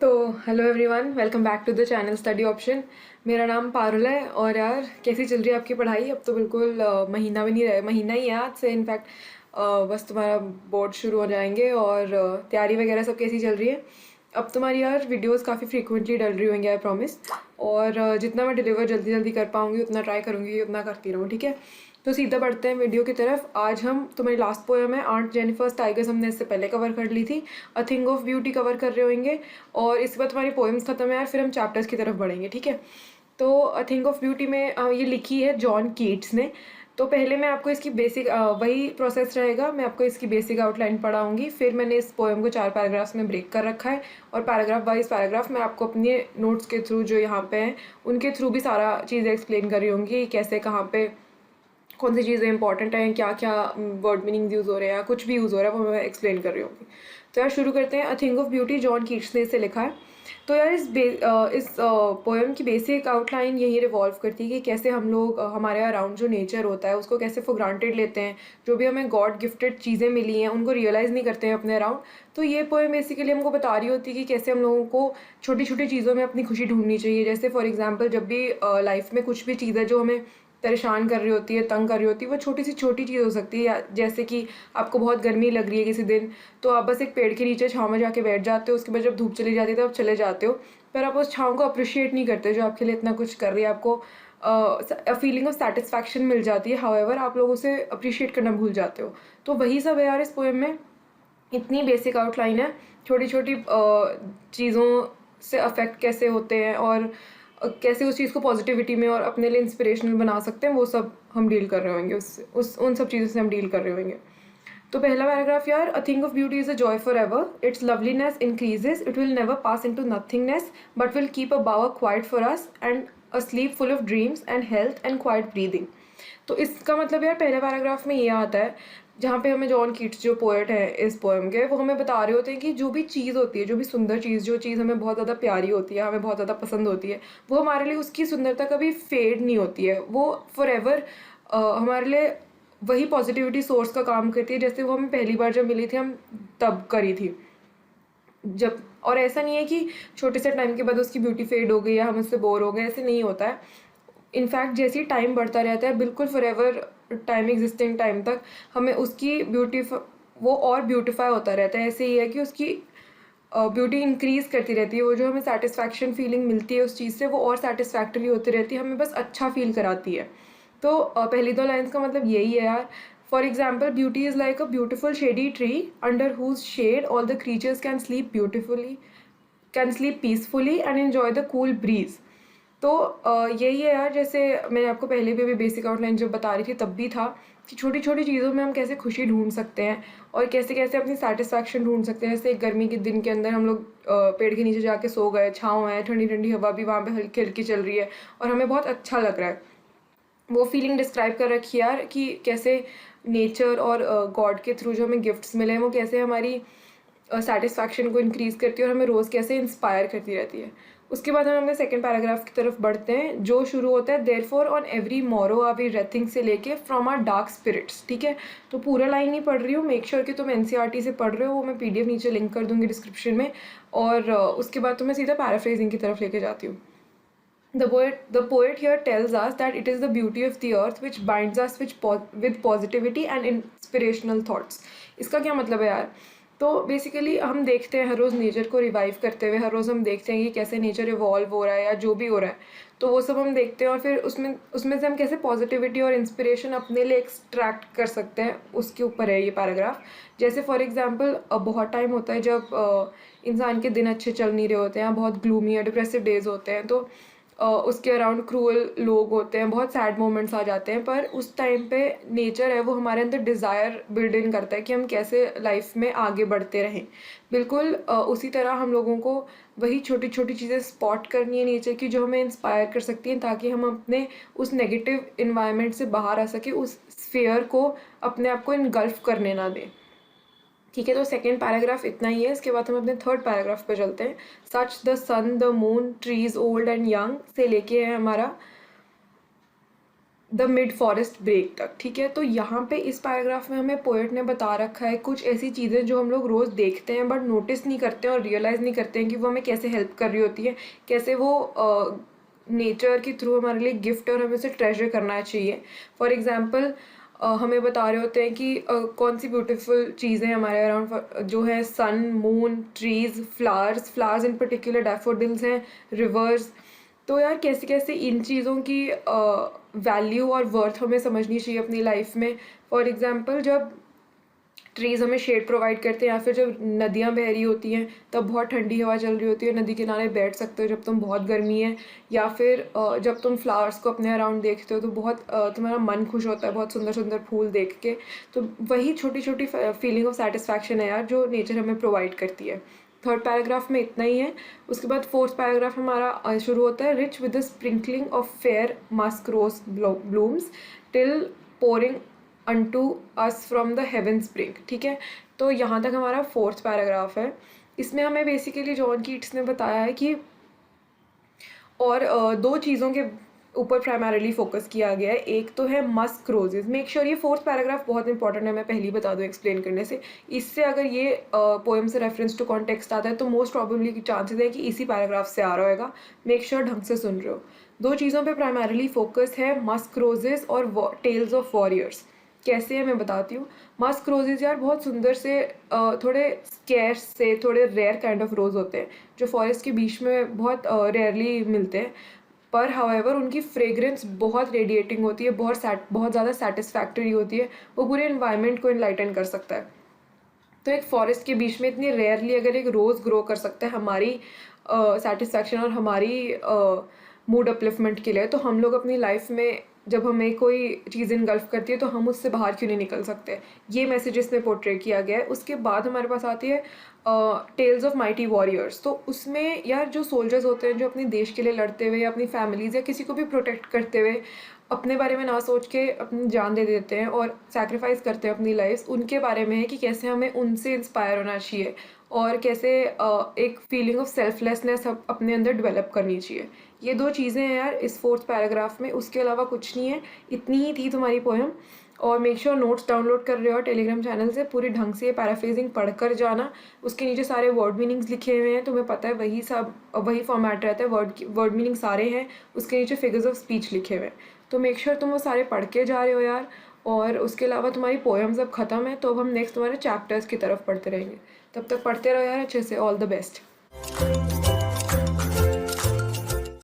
तो hello everyone, welcome back to the channel study option. मेरा नाम पारुल है। और यार, कैसी चल रही है आपकी पढ़ाई? अब तो बिल्कुल महीना भी नहीं रहे, महीना ही है आज से इनफैक्ट। बस तुम्हारा बोर्ड शुरू हो जाएंगे और तैयारी वगैरह सब कैसी चल रही है? अब तुम्हारी यार वीडियोस काफ़ी फ्रीक्वेंटली डल रही होंगी, आई प्रॉमिस। और जितना मैं डिलीवर जल्दी जल्दी कर पाऊँगी उतना ट्राई करूँगी, उतना करती रहूँ, ठीक है? तो सीधा बढ़ते हैं वीडियो की तरफ। आज हम तुम्हारी लास्ट पोएम है आंट जेनिफर्स टाइगर्स, हमने इससे पहले कवर कर ली थी। अ थिंग ऑफ ब्यूटी कवर कर रहे होंगे। और इसके बाद तुम्हारी पोएम्स खत्म है यार, फिर हम चैप्टर्स की तरफ बढ़ेंगे, ठीक है? तो अ थिंग ऑफ ब्यूटी में ये लिखी है जॉन कीट्स ने। तो पहले मैं आपको इसकी बेसिक वही प्रोसेस रहेगा, मैं आपको इसकी बेसिक आउटलाइन पढ़ाऊंगी। फिर मैंने इस पोएम को 4 पैराग्राफ्स में ब्रेक कर रखा है और पैराग्राफ वाइज पैराग्राफ मैं आपको अपने नोट्स के थ्रू जो यहाँ पे हैं उनके थ्रू भी सारा चीज़ें एक्सप्लेन कर रही होंगी, कैसे कहाँ पे कौन सी चीज़ें इंपॉर्टेंट हैं, क्या क्या वर्ड मीनिंग यूज़ हो रहे हैं, कुछ भी यूज़ हो रहा है वो मैं एक्सप्लेन कर रही हूँगी। तो यार शुरू करते हैं। अ thing of beauty John Keats ने इसे लिखा है। तो यार इस पोएम की बेसिक आउटलाइन यही रिवॉल्व करती है कि कैसे हम लोग हमारे अराउंड जो नेचर होता है उसको कैसे फॉर ग्रांटेड लेते हैं। जो भी हमें गॉड गिफ्टेड चीज़ें मिली हैं उनको रियलाइज़ नहीं करते हैं अपने अराउंड। तो ये पोएम बेसिकली हमको बता रही होती है कि कैसे हम लोगों को छोटी छोटी चीज़ों में अपनी खुशी ढूंढनी चाहिए। जैसे फॉर एग्जाम्पल, जब भी लाइफ में कुछ भी चीज़ है जो हमें परेशान कर रही होती है, तंग कर रही होती है, वो छोटी सी छोटी चीज़ हो सकती है। जैसे कि आपको बहुत गर्मी लग रही है किसी दिन, तो आप बस एक पेड़ के नीचे छाँव में जाके बैठ जाते हो। उसके बाद जब धूप चली जाती है तो आप चले जाते हो, पर आप उस छाँव को अप्रिशिएट नहीं करते जो आपके लिए इतना कुछ कर रही है। आपको फीलिंग ऑफ सेटिस्फैक्शन मिल जाती है, हाउएवर आप लोग उसे अप्रिशिएट करना भूल जाते हो। तो वही सब है यार इस पोएम में। इतनी बेसिक आउटलाइन है, छोटी छोटी चीज़ों से अफेक्ट कैसे होते हैं और कैसे उस चीज़ को पॉजिटिविटी में और अपने लिए इंस्पिरेशनल बना सकते हैं, वो सब हम डील कर रहे होंगे। उस उन सब चीज़ों से हम डील कर रहे होंगे। तो पहला पैराग्राफ यार, a thing of beauty is a joy forever, its loveliness increases, it will never pass into nothingness but will keep a bower quiet for us and a sleep full of dreams and health and quiet breathing. तो इसका मतलब यार पहले paragraph में ये आता है जहाँ पे हमें जॉन कीट्स जो पोएट है इस पोएम के, वो हमें बता रहे होते हैं कि जो भी चीज़ होती है, जो भी सुंदर चीज़, जो चीज़ हमें बहुत ज़्यादा प्यारी होती है, हमें बहुत ज़्यादा पसंद होती है, वो हमारे लिए उसकी सुंदरता कभी फेड नहीं होती है। वो फॉर एवर हमारे लिए वही पॉजिटिविटी सोर्स का काम करती है जैसे वो हमें पहली बार जब मिली थी हम तब करी थी जब। और ऐसा नहीं है कि छोटे से टाइम के बाद उसकी ब्यूटी फेड हो गई या हम उससे बोर हो गए, ऐसे नहीं होता है। इनफैक्ट जैसे ही टाइम बढ़ता रहता है, बिल्कुल for ever time existing time तक हमें उसकी ब्यूटी वो और ब्यूटीफाई होता रहता है। ऐसे ही है कि उसकी ब्यूटी इंक्रीज करती रहती है। वो जो हमें सेटिस्फैक्शन फीलिंग मिलती है उस चीज़ से, वो और सेटिस्फैक्टरी होती रहती है, हमें बस अच्छा फील कराती है। तो पहली 2 लाइन्स का मतलब यही है यार। For example, beauty is like a beautiful shady tree under whose shade all the creatures can sleep peacefully and enjoy the cool breeze. तो यही है यार, जैसे मैंने आपको पहले भी बेसिक आउटलाइन जब बता रही थी तब भी था कि छोटी छोटी चीज़ों में हम कैसे खुशी ढूंढ सकते हैं और कैसे कैसे अपनी सेटिस्फैक्शन ढूंढ सकते हैं। जैसे एक गर्मी के दिन के अंदर हम लोग पेड़ के नीचे जाके सो गए, छाँव है, ठंडी ठंडी हवा भी वहाँ पे हल्की हल्की चल रही है और हमें बहुत अच्छा लग रहा है। वो फीलिंग डिस्क्राइब कर रखी है यार कि कैसे नेचर और गॉड के थ्रू जो हमें गिफ्ट्स मिले हैं वो कैसे हमारी सेटिस्फैक्शन को इंक्रीज़ करती है और हमें रोज़ कैसे इंस्पायर करती रहती है। उसके बाद हम अपने सेकंड पैराग्राफ की तरफ बढ़ते हैं जो शुरू होता है therefore on every morrow are we wreathing से लेके फ्रॉम आर डार्क स्पिरिट्स, ठीक है? तो पूरा लाइन नहीं पढ़ रही हूँ, मेक श्योर कि तुम एनसीईआरटी से पढ़ रहे हो, वो मैं पीडीएफ नीचे लिंक कर दूंगी डिस्क्रिप्शन में। और उसके बाद तो मैं सीधा पैराफ्रेजिंग की तरफ लेके जाती हूँ। The poet here tells us that it is the beauty of the earth which binds us with positivity and inspirational thoughts. इसका क्या मतलब है यार? तो बेसिकली हम देखते हैं हर रोज़ नेचर को रिवाइव करते हुए, हर रोज़ हम देखते हैं कि कैसे नेचर इवॉल्व हो रहा है या जो भी हो रहा है। तो वो सब हम देखते हैं और फिर उसमें उसमें से हम कैसे पॉजिटिविटी और इंस्पिरेशन अपने लिए एक्सट्रैक्ट कर सकते हैं, उसके ऊपर है ये पैराग्राफ। जैसे फॉर एग्जांपल, बहुत टाइम होता है जब इंसान के दिन अच्छे चल नहीं रहे होते हैं, बहुत ग्लूमी या डिप्रेसिव डेज होते हैं, तो उसके अराउंड क्रूअल लोग होते हैं, बहुत सैड मोमेंट्स आ जाते हैं। पर उस टाइम पे नेचर है वो हमारे अंदर डिज़ायर बिल्ड इन करता है कि हम कैसे लाइफ में आगे बढ़ते रहें। बिल्कुल उसी तरह हम लोगों को वही छोटी छोटी चीज़ें स्पॉट करनी है नेचर की जो हमें इंस्पायर कर सकती हैं, ताकि हम अपने उस नेगेटिव इन्वायरमेंट से बाहर आ सके, उस स्फीयर को अपने आप को इनगल्फ करने ना दें। ठीक है, तो सेकेंड पैराग्राफ इतना ही है। इसके बाद हम अपने थर्ड पैराग्राफ पे चलते हैं। Such the sun the moon trees old and young से लेके है हमारा द मिड फॉरेस्ट ब्रेक तक, ठीक है। तो यहाँ पे इस पैराग्राफ में हमें पोएट ने बता रखा है कुछ ऐसी चीज़ें जो हम लोग रोज़ देखते हैं बट नोटिस नहीं करते हैं और रियलाइज़ नहीं करते हैं कि वो हमें कैसे हेल्प कर रही होती है, कैसे वो नेचर के थ्रू हमारे लिए गिफ्ट और हमें उसे ट्रेजर करना चाहिए। फॉर एग्ज़ाम्पल हमें बता रहे होते हैं कि कौन सी ब्यूटीफुल चीज़ें हमारे अराउंड जो है, sun, moon, trees, flowers in particular daffodils हैं, रिवर्स। तो यार कैसे कैसे इन चीज़ों की वैल्यू और वर्थ हमें समझनी चाहिए अपनी लाइफ में। फॉर एग्ज़ाम्पल जब ट्रीज़ हमें शेड प्रोवाइड करते हैं या फिर जब नदियाँ बह रही होती हैं तब बहुत ठंडी हवा चल रही होती है, नदी किनारे बैठ सकते हो जब तुम बहुत गर्मी है, या फिर जब तुम फ्लावर्स को अपने अराउंड देखते हो तो बहुत तुम्हारा मन खुश होता है बहुत सुंदर सुंदर फूल देख के। तो वही छोटी छोटी फीलिंग ऑफ सेटिस्फैक्शन है यार जो नेचर हमें प्रोवाइड करती है। थर्ड पैराग्राफ में इतना ही है। उसके बाद फोर्थ पैराग्राफ हमारा शुरू होता है, rich with the sprinkling of fair musk rose blooms till pouring unto us from the heaven spring, ठीक है। तो यहाँ तक हमारा फोर्थ पैराग्राफ है। इसमें हमें बेसिकली जॉन कीट्स ने बताया है कि और दो चीज़ों के ऊपर प्राइमरीली फोकस किया गया है। एक तो है मस्क रोजेज। मेक श्योर ये फोर्थ पैराग्राफ बहुत इंपॉर्टेंट है, मैं पहले ही बता दूँ एक्सप्लेन करने से। इससे अगर ये पोएम से रेफरेंस टू कॉन्टेक्स्ट आता है तो मोस्ट प्रॉबेबली की चांसेस है कि इसी पैराग्राफ से आ रहा होगा। मेक श्योर ढंग से सुन रहे हो। दो चीज़ों पे प्राइमरीली फोकस है, मस्क रोजेज और टेल्स ऑफ वॉरियर्स। कैसे है मैं बताती हूँ। मस्क रोजेज यार बहुत सुंदर से थोड़े स्केर्स से थोड़े रेयर काइंड ऑफ रोज़ होते हैं जो फॉरेस्ट के बीच में बहुत रेयरली मिलते हैं, पर हाउएवर उनकी फ्रेग्रेंस बहुत रेडिएटिंग होती है, बहुत ज़्यादा सेटिस्फैक्टरी होती है। वो पूरे इन्वायरमेंट को इनलाइटन कर सकता है। तो एक फॉरेस्ट के बीच में इतनी रेयरली अगर एक रोज़ ग्रो कर सकता है हमारी सेटिस्फैक्शन और हमारी मूड अपलिफ्टमेंट के लिए, तो हम लोग अपनी लाइफ में जब हमें कोई चीज़ इनगल्फ करती है तो हम उससे बाहर क्यों नहीं निकल सकते। ये मैसेज इसमें पोर्ट्रे किया गया है। उसके बाद हमारे पास आती है टेल्स ऑफ माइटी वॉरियर्स। तो उसमें यार जो सोल्जर्स होते हैं जो अपने देश के लिए लड़ते हुए या अपनी फैमिलीज़ या किसी को भी प्रोटेक्ट करते हुए अपने बारे में ना सोच के अपनी जान दे देते हैं और सैक्रिफाइस करते हैं अपनी लाइफ, उनके बारे में है कि कैसे हमें उनसे इंस्पायर होना चाहिए और कैसे एक फीलिंग ऑफ सेल्फलेसनेस अपने अंदर डेवलप करनी चाहिए। ये दो चीज़ें हैं यार इस फोर्थ पैराग्राफ में, उसके अलावा कुछ नहीं है। इतनी ही थी तुम्हारी पोएम। और मेक श्योर नोट्स डाउनलोड कर रहे हो टेलीग्राम चैनल से, पूरी ढंग से पैराफ्रेजिंग पढ़ कर जाना। उसके नीचे सारे वर्ड मीनिंग्स लिखे हुए हैं, तुम्हें पता है वही फॉर्मेट रहता है, वर्ड मीनिंग सारे हैं। उसके नीचे फिगर्स ऑफ स्पीच लिखे हुए हैं, तो मेक श्योर तुम वो सारे पढ़ के जा रहे हो यार। और उसके अलावा तुम्हारी पोएम्स अब ख़त्म है तो अब हम नेक्स्ट तुम्हारे चैप्टर्स की तरफ पढ़ते रहेंगे। तब तक पढ़ते रहो यार अच्छे से। All the best.